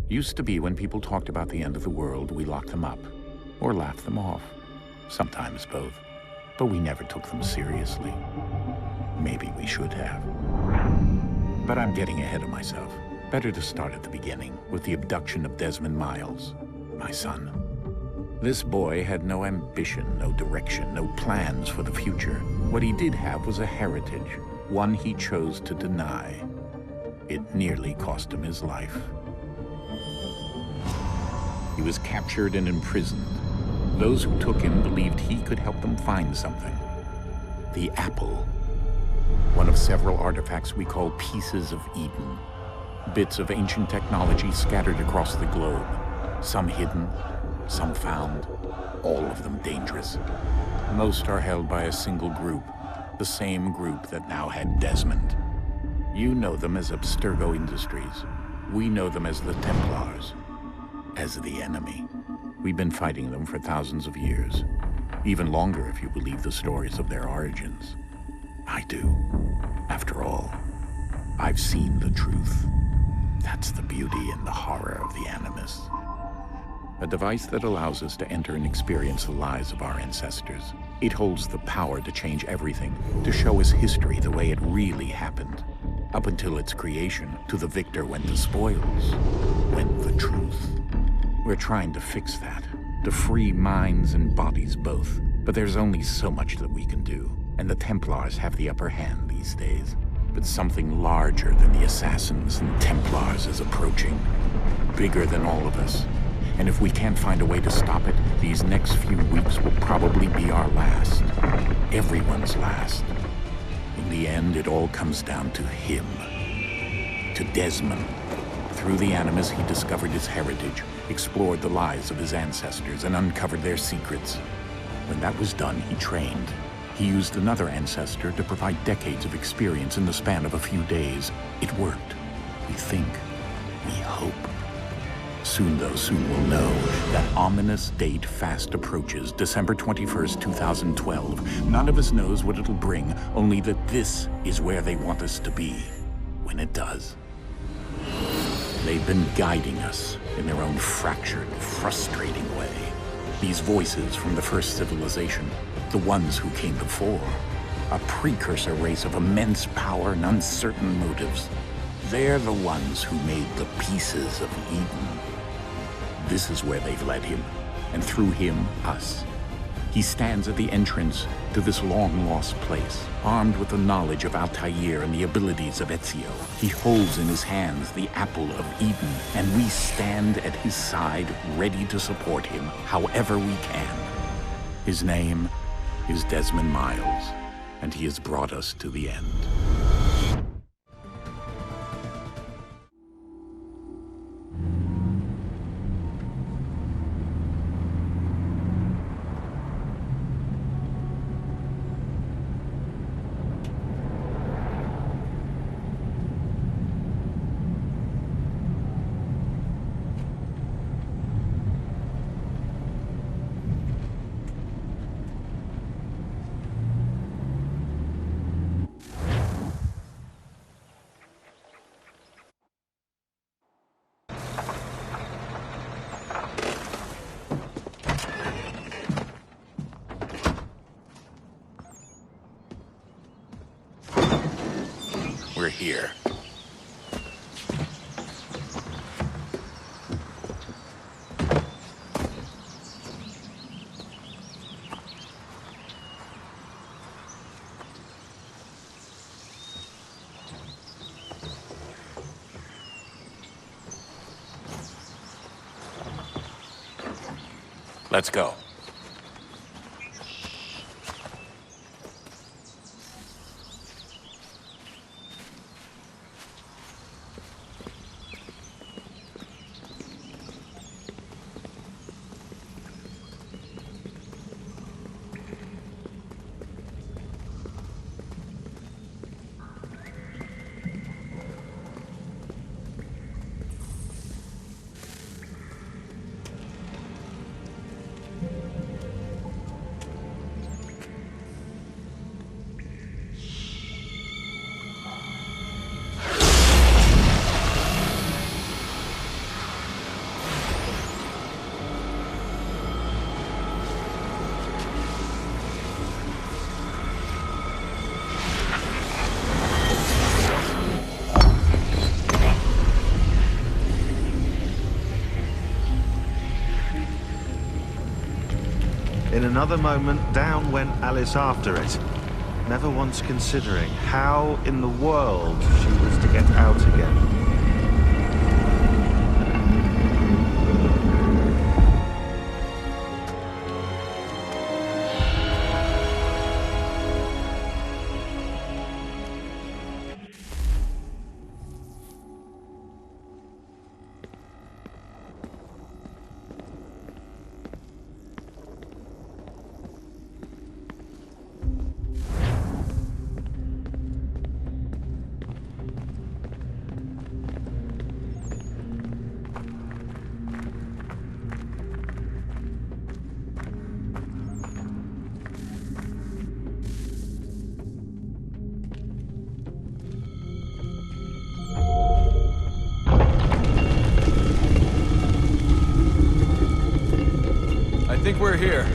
Used to be when people talked about the end of the world, we locked them up, or laughed them off. Sometimes both. But we never took them seriously. Maybe we should have. But I'm getting ahead of myself. Better to start at the beginning, with the abduction of Desmond Miles, my son. This boy had no ambition, no direction, no plans for the future. What he did have was a heritage, one he chose to deny. It nearly cost him his life. He was captured and imprisoned. Those who took him believed he could help them find something. The apple. One of several artifacts we call pieces of Eden. Bits of ancient technology scattered across the globe. Some hidden, some found, all of them dangerous. Most are held by a single group, the same group that now had Desmond. You know them as Abstergo Industries. We know them as the Templars, as the enemy. We've been fighting them for thousands of years, even longer if you believe the stories of their origins. I do. After all, I've seen the truth. That's the beauty and the horror of the Animus. A device that allows us to enter and experience the lives of our ancestors. It holds the power to change everything, to show us history the way it really happened. Up until its creation, to the victor went the spoils, went the truth. We're trying to fix that, to free minds and bodies both. But there's only so much that we can do, and the Templars have the upper hand these days. But something larger than the Assassins and Templars is approaching, bigger than all of us. And if we can't find a way to stop it, these next few weeks will probably be our last. Everyone's last. In the end, it all comes down to him. To Desmond. Through the Animus, he discovered his heritage, explored the lives of his ancestors, and uncovered their secrets. When that was done, he trained. He used another ancestor to provide decades of experience in the span of a few days. It worked. We think. We hope. Soon we'll know. That ominous date fast approaches, December 21st, 2012. None of us knows what it'll bring, only that this is where they want us to be, when it does. They've been guiding us in their own fractured, frustrating way. These voices from the first civilization, the ones who came before, a precursor race of immense power and uncertain motives. They're the ones who made the pieces of Eden. This is where they've led him, and through him, us. He stands at the entrance to this long-lost place, armed with the knowledge of Altair and the abilities of Ezio. He holds in his hands the apple of Eden, and we stand at his side, ready to support him however we can. His name is Desmond Miles, and he has brought us to the end. We're here. Let's go. In another moment, down went Alice after it, never once considering how in the world she was to get out again. I think we're here.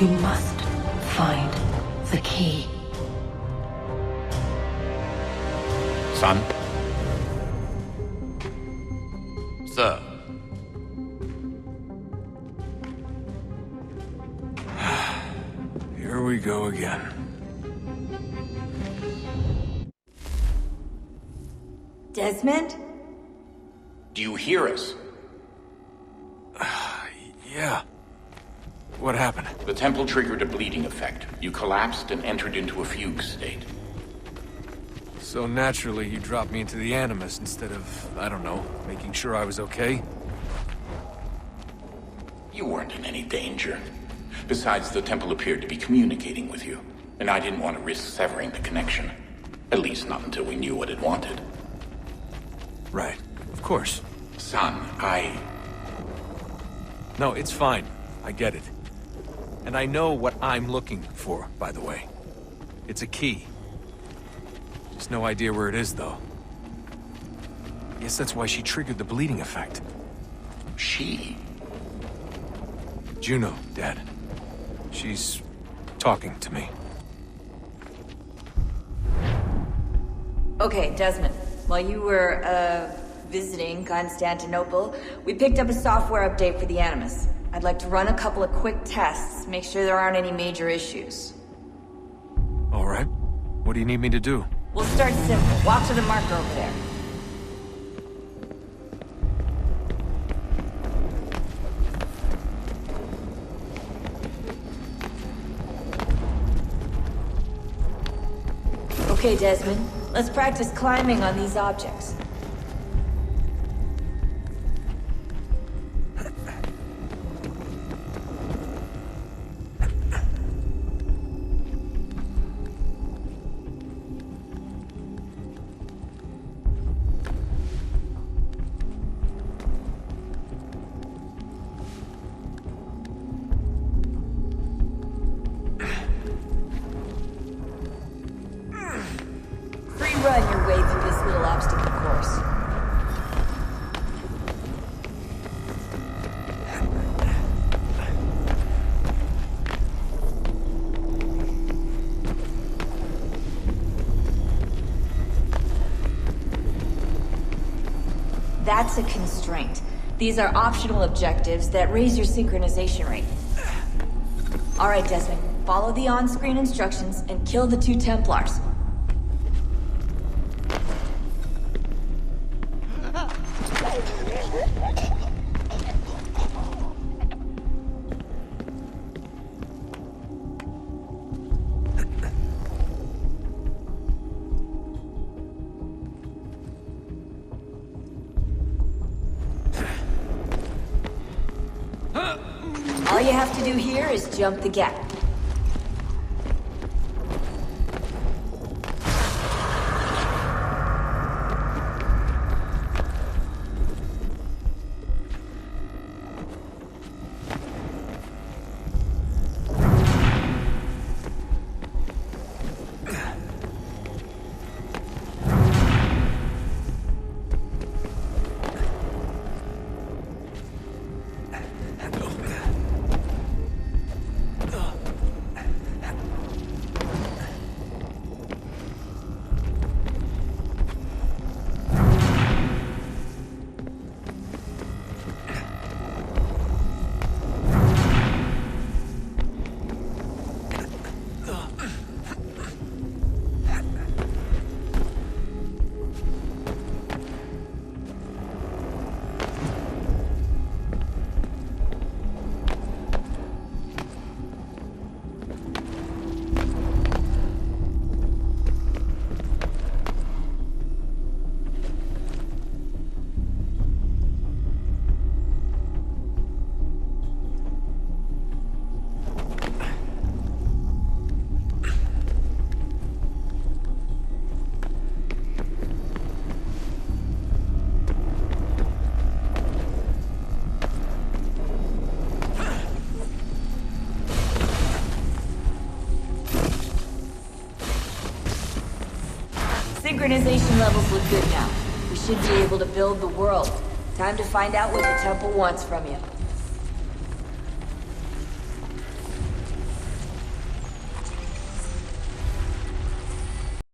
You must find the key. Son? Sir. Here we go again. Desmond? Do you hear us? Yeah. What happened? The temple triggered a bleeding effect. You collapsed and entered into a fugue state. So naturally, you dropped me into the Animus instead of, I don't know, making sure I was okay? You weren't in any danger. Besides, the temple appeared to be communicating with you, and I didn't want to risk severing the connection. At least not until we knew what it wanted. Right. Of course. Son, No, it's fine. I get it. And I know what I'm looking for, by the way. It's a key. Just no idea where it is, though. Guess that's why she triggered the bleeding effect. She? Juno, Dad. She's talking to me. Okay, Desmond. While you were, visiting Constantinople, we picked up a software update for the Animus. I'd like to run a couple of quick tests, make sure there aren't any major issues. All right. What do you need me to do? We'll start simple. Walk to the marker over there. Okay, Desmond. Let's practice climbing on these objects. Run your way That's a constraint. These are optional objectives that raise your synchronization rate. Alright, Desmond. Follow the on-screen instructions and kill the 2 Templars. All you have to do here is jump the gap. Synchronization levels look good now. We should be able to build the world. Time to find out what the temple wants from you.